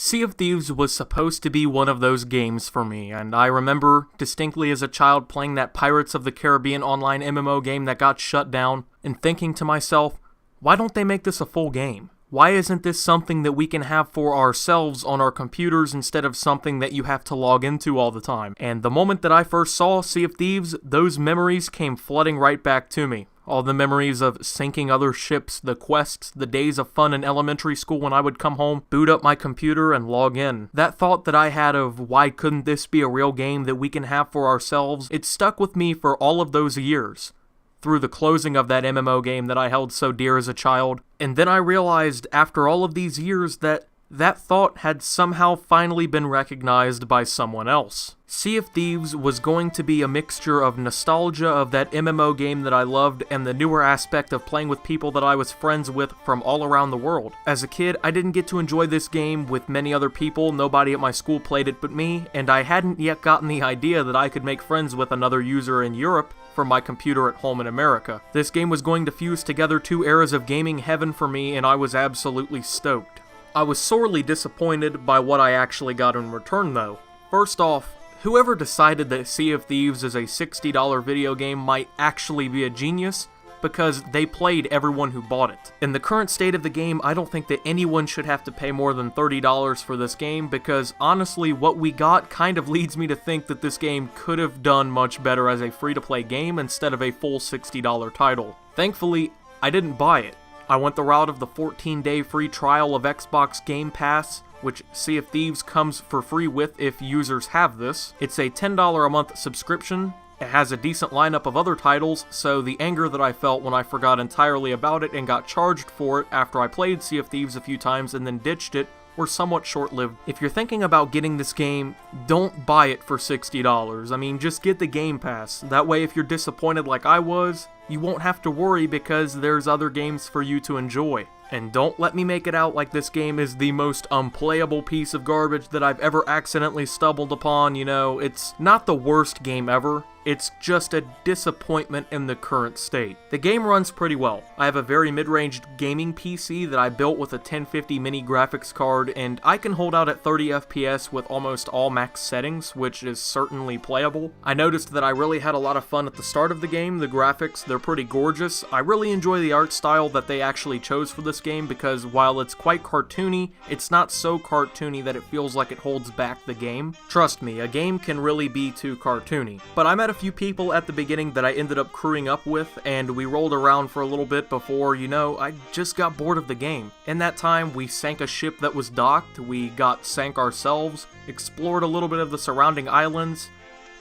Sea of Thieves was supposed to be one of those games for me, and I remember distinctly as a child playing that Pirates of the Caribbean online MMO game that got shut down, and thinking to myself, why don't they make this a full game? Why isn't this something that we can have for ourselves on our computers instead of something that you have to log into all the time? And the moment that I first saw Sea of Thieves, those memories came flooding right back to me. All the memories of sinking other ships, the quests, the days of fun in elementary school when I would come home, boot up my computer, and log in. That thought that I had of why couldn't this be a real game that we can have for ourselves, it stuck with me for all of those years. Through the closing of that MMO game that I held so dear as a child. And then I realized after all of these years that that thought had somehow finally been recognized by someone else. Sea of Thieves was going to be a mixture of nostalgia of that MMO game that I loved and the newer aspect of playing with people that I was friends with from all around the world. As a kid, I didn't get to enjoy this game with many other people, nobody at my school played it but me, and I hadn't yet gotten the idea that I could make friends with another user in Europe from my computer at home in America. This game was going to fuse together two eras of gaming heaven for me, and I was absolutely stoked. I was sorely disappointed by what I actually got in return though. First off, whoever decided that Sea of Thieves is a $60 video game might actually be a genius, because they played everyone who bought it. In the current state of the game, I don't think that anyone should have to pay more than $30 for this game, because honestly, what we got kind of leads me to think that this game could have done much better as a free-to-play game instead of a full $60 title. Thankfully, I didn't buy it. I went the route of the 14-day free trial of Xbox Game Pass, which Sea of Thieves comes for free with if users have this. It's a $10 a month subscription. It has a decent lineup of other titles, so the anger that I felt when I forgot entirely about it and got charged for it after I played Sea of Thieves a few times and then ditched it were somewhat short-lived. If you're thinking about getting this game, don't buy it for $60. I mean, just get the Game Pass. That way, if you're disappointed like I was, you won't have to worry because there's other games for you to enjoy. And don't let me make it out like this game is the most unplayable piece of garbage that I've ever accidentally stumbled upon. You know, it's not the worst game ever. It's just a disappointment in the current state. The game runs pretty well. I have a very mid-range gaming PC that I built with a 1050 mini graphics card, and I can hold out at 30 FPS with almost all max settings, which is certainly playable. I noticed that I really had a lot of fun at the start of the game. The graphics, they're pretty gorgeous. I really enjoy the art style that they actually chose for this game because while it's quite cartoony, it's not so cartoony that it feels like it holds back the game. Trust me, a game can really be too cartoony. But I met a few people at the beginning that I ended up crewing up with, and we rolled around for a little bit before, you know, I just got bored of the game. In that time, we sank a ship that was docked, we got sank ourselves, explored a little bit of the surrounding islands,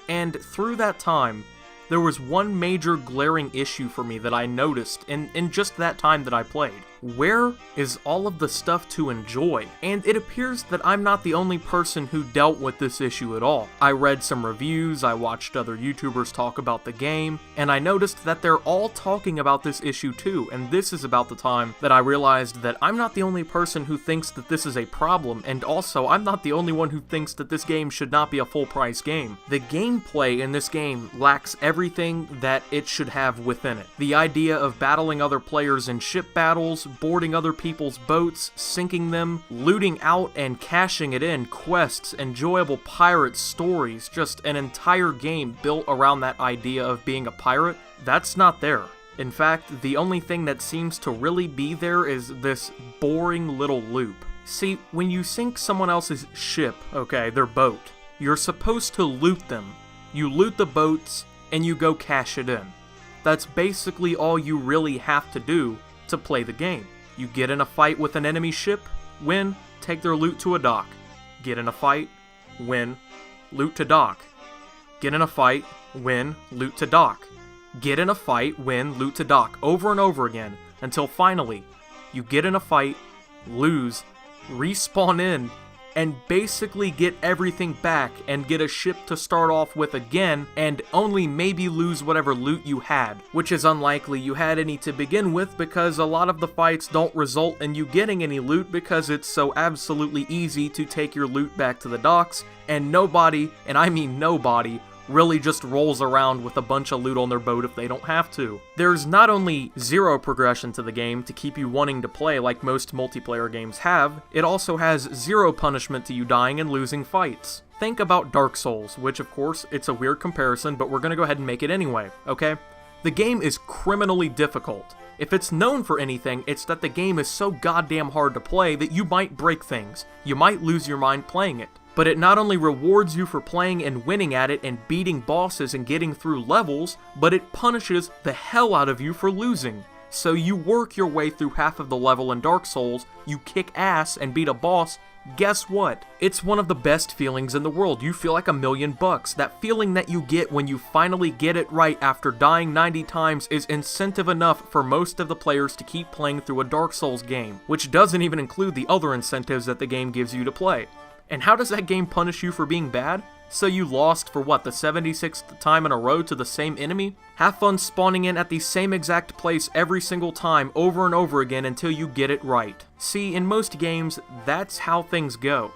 and through that time, there was one major glaring issue for me that I noticed in just that time that I played. Where is all of the stuff to enjoy? And it appears that I'm not the only person who dealt with this issue at all. I read some reviews, I watched other YouTubers talk about the game, and I noticed that they're all talking about this issue too, and this is about the time that I realized that I'm not the only person who thinks that this is a problem, and also I'm not the only one who thinks that this game should not be a full-price game. The gameplay in this game lacks everything that it should have within it. The idea of battling other players in ship battles, boarding other people's boats, sinking them, looting out and cashing it in, quests, enjoyable pirate stories, just an entire game built around that idea of being a pirate, that's not there. In fact, the only thing that seems to really be there is this boring little loop. See, when you sink someone else's ship, okay, their boat, you're supposed to loot them. You loot the boats, and you go cash it in. That's basically all you really have to do to play the game. You get in a fight with an enemy ship, win, take their loot to a dock. Get in a fight, win, loot to dock. Get in a fight, win, loot to dock. Get in a fight, win, loot to dock, over and over again, until finally, you get in a fight, lose, respawn in, and basically get everything back and get a ship to start off with again and only maybe lose whatever loot you had, which is unlikely you had any to begin with because a lot of the fights don't result in you getting any loot because it's so absolutely easy to take your loot back to the docks, and nobody, and I mean nobody, really just rolls around with a bunch of loot on their boat if they don't have to. There's not only zero progression to the game to keep you wanting to play like most multiplayer games have, it also has zero punishment to you dying and losing fights. Think about Dark Souls, which of course, it's a weird comparison, but we're gonna go ahead and make it anyway, okay? The game is criminally difficult. If it's known for anything, it's that the game is so goddamn hard to play that you might break things. You might lose your mind playing it. But it not only rewards you for playing and winning at it and beating bosses and getting through levels, but it punishes the hell out of you for losing. So you work your way through half of the level in Dark Souls, you kick ass and beat a boss. Guess what? It's one of the best feelings in the world. You feel like $1,000,000. That feeling that you get when you finally get it right after dying 90 times is incentive enough for most of the players to keep playing through a Dark Souls game, which doesn't even include the other incentives that the game gives you to play. And how does that game punish you for being bad? So you lost for what, the 76th time in a row to the same enemy? Have fun spawning in at the same exact place every single time over and over again until you get it right. See, in most games, that's how things go.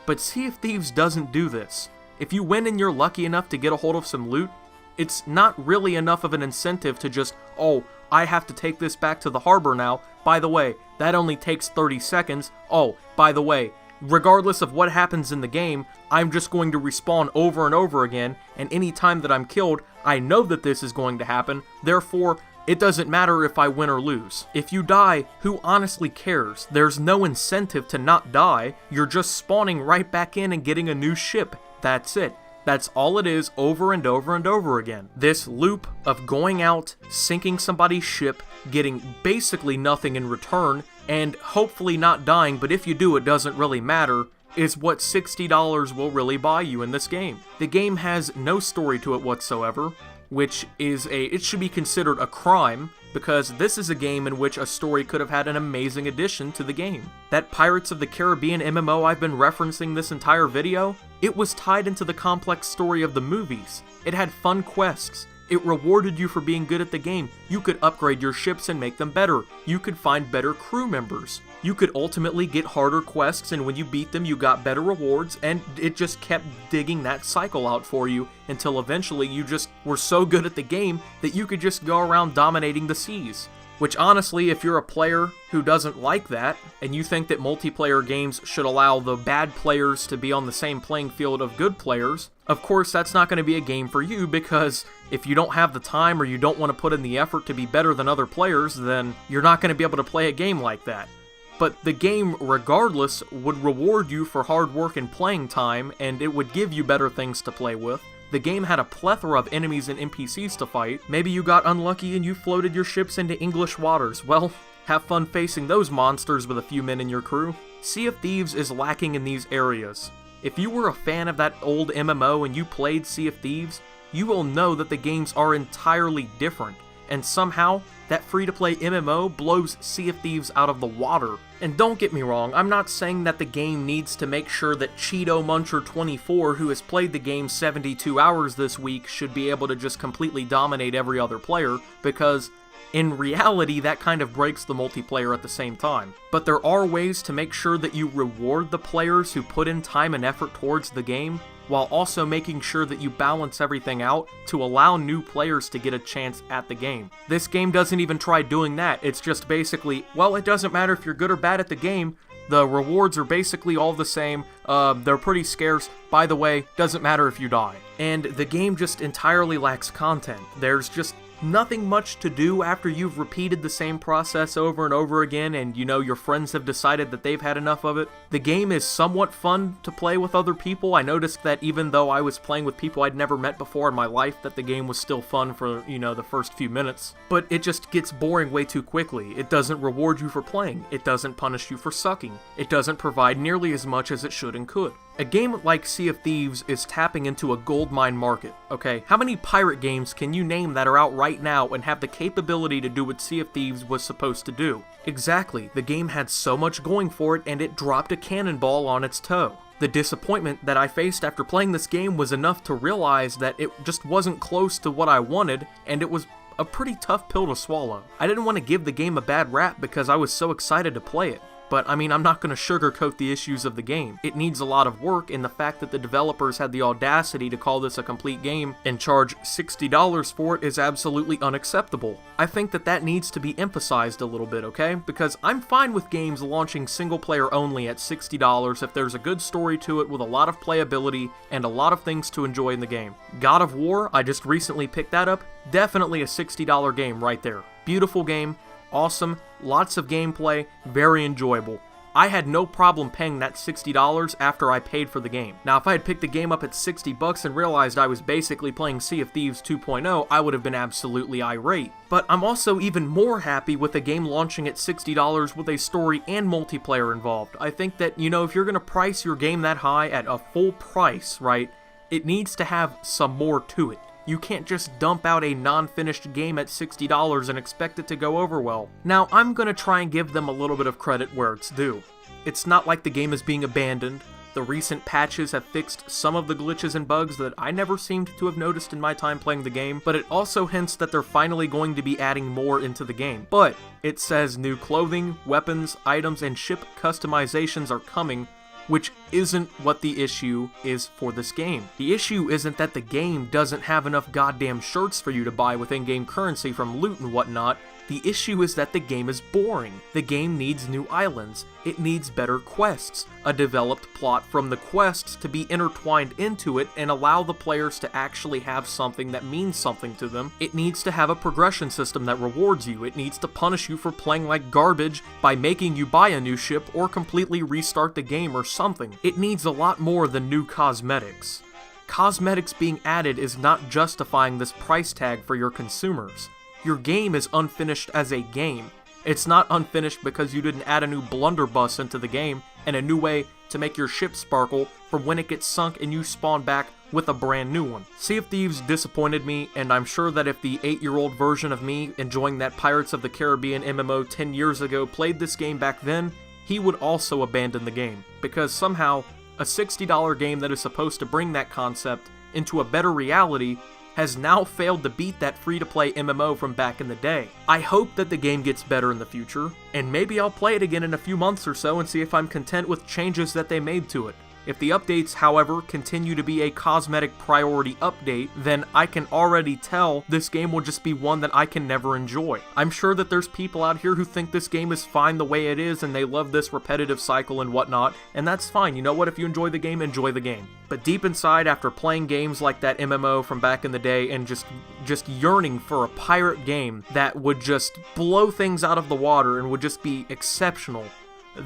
But Sea of Thieves doesn't do this. If you win and you're lucky enough to get a hold of some loot, it's not really enough of an incentive to just, oh, I have to take this back to the harbor now. By the way, that only takes 30 seconds. Oh, by the way, regardless of what happens in the game, I'm just going to respawn over and over again, and any time that I'm killed, I know that this is going to happen, therefore, it doesn't matter if I win or lose. If you die, who honestly cares? There's no incentive to not die, you're just spawning right back in and getting a new ship. That's it. That's all it is over and over and over again. This loop of going out, sinking somebody's ship, getting basically nothing in return, and hopefully not dying, but if you do, it doesn't really matter, is what $60 will really buy you in this game. The game has no story to it whatsoever, which is it should be considered a crime, because this is a game in which a story could have had an amazing addition to the game. That Pirates of the Caribbean MMO I've been referencing this entire video, it was tied into the complex story of the movies. It had fun quests. It rewarded you for being good at the game. You could upgrade your ships and make them better. You could find better crew members. You could ultimately get harder quests, and when you beat them, you got better rewards, and it just kept digging that cycle out for you until eventually you just were so good at the game that you could just go around dominating the seas. Which honestly, if you're a player who doesn't like that, and you think that multiplayer games should allow the bad players to be on the same playing field of good players, of course that's not going to be a game for you, because if you don't have the time or you don't want to put in the effort to be better than other players, then you're not going to be able to play a game like that. But the game, regardless, would reward you for hard work and playing time, and it would give you better things to play with. The game had a plethora of enemies and NPCs to fight. Maybe you got unlucky and you floated your ships into English waters. Well, have fun facing those monsters with a few men in your crew. Sea of Thieves is lacking in these areas. If you were a fan of that old MMO and you played Sea of Thieves, you will know that the games are entirely different, and somehow, that free-to-play MMO blows Sea of Thieves out of the water. And don't get me wrong, I'm not saying that the game needs to make sure that Cheeto Muncher 24, who has played the game 72 hours this week, should be able to just completely dominate every other player, because in reality, that kind of breaks the multiplayer at the same time. But there are ways to make sure that you reward the players who put in time and effort towards the game, while also making sure that you balance everything out to allow new players to get a chance at the game. This game doesn't even try doing that. It's just basically, well, it doesn't matter if you're good or bad at the game, the rewards are basically all the same, they're pretty scarce, by the way, doesn't matter if you die. And the game just entirely lacks content. There's just nothing much to do after you've repeated the same process over and over again and, you know, your friends have decided that they've had enough of it. The game is somewhat fun to play with other people. I noticed that even though I was playing with people I'd never met before in my life, that the game was still fun for, you know, the first few minutes. But it just gets boring way too quickly. It doesn't reward you for playing. It doesn't punish you for sucking. It doesn't provide nearly as much as it should and could. A game like Sea of Thieves is tapping into a goldmine market, okay? How many pirate games can you name that are out right now and have the capability to do what Sea of Thieves was supposed to do? Exactly, the game had so much going for it and it dropped a cannonball on its toe. The disappointment that I faced after playing this game was enough to realize that it just wasn't close to what I wanted, and it was a pretty tough pill to swallow. I didn't want to give the game a bad rap because I was so excited to play it. But I mean, I'm not going to sugarcoat the issues of the game. It needs a lot of work, and the fact that the developers had the audacity to call this a complete game and charge $60 for it is absolutely unacceptable. I think that that needs to be emphasized a little bit, okay? Because I'm fine with games launching single player only at $60 if there's a good story to it with a lot of playability and a lot of things to enjoy in the game. God of War, I just recently picked that up, definitely a $60 game right there. Beautiful game, awesome, lots of gameplay, very enjoyable. I had no problem paying that $60 after I paid for the game. Now, if I had picked the game up at $60 and realized I was basically playing Sea of Thieves 2.0, I would have been absolutely irate. But I'm also even more happy with a game launching at $60 with a story and multiplayer involved. I think that, you know, if you're gonna price your game that high at a full price, right, it needs to have some more to it. You can't just dump out a non-finished game at $60 and expect it to go over well. Now, I'm gonna try and give them a little bit of credit where it's due. It's not like the game is being abandoned. The recent patches have fixed some of the glitches and bugs that I never seemed to have noticed in my time playing the game, but it also hints that they're finally going to be adding more into the game. But it says new clothing, weapons, items, and ship customizations are coming, which isn't what the issue is for this game. The issue isn't that the game doesn't have enough goddamn shirts for you to buy with in-game currency from loot and whatnot. The issue is that the game is boring. The game needs new islands. It needs better quests, a developed plot from the quests to be intertwined into it and allow the players to actually have something that means something to them. It needs to have a progression system that rewards you. It needs to punish you for playing like garbage by making you buy a new ship or completely restart the game or something. It needs a lot more than new cosmetics. Cosmetics being added is not justifying this price tag for your consumers. Your game is unfinished as a game. It's not unfinished because you didn't add a new blunderbuss into the game and a new way to make your ship sparkle from when it gets sunk and you spawn back with a brand new one. Sea of Thieves disappointed me, and I'm sure that if the 8-year-old version of me enjoying that Pirates of the Caribbean MMO 10 years ago played this game back then, he would also abandon the game, because somehow a $60 game that is supposed to bring that concept into a better reality has now failed to beat that free-to-play MMO from back in the day. I hope that the game gets better in the future, and maybe I'll play it again in a few months or so and see if I'm content with changes that they made to it. If the updates, however, continue to be a cosmetic priority update, then I can already tell this game will just be one that I can never enjoy. I'm sure that there's people out here who think this game is fine the way it is and they love this repetitive cycle and whatnot, and that's fine. You know what? If you enjoy the game, enjoy the game. But deep inside, after playing games like that MMO from back in the day and just yearning for a pirate game that would just blow things out of the water and would just be exceptional,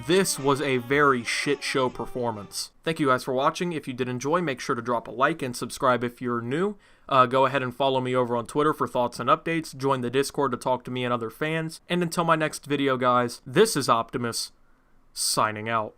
this was a very shit show performance. Thank you guys for watching. If you did enjoy, make sure to drop a like and subscribe if you're new. Go ahead and follow me over on Twitter for thoughts and updates. Join the Discord to talk to me and other fans. And until my next video, guys, this is Optimus, signing out.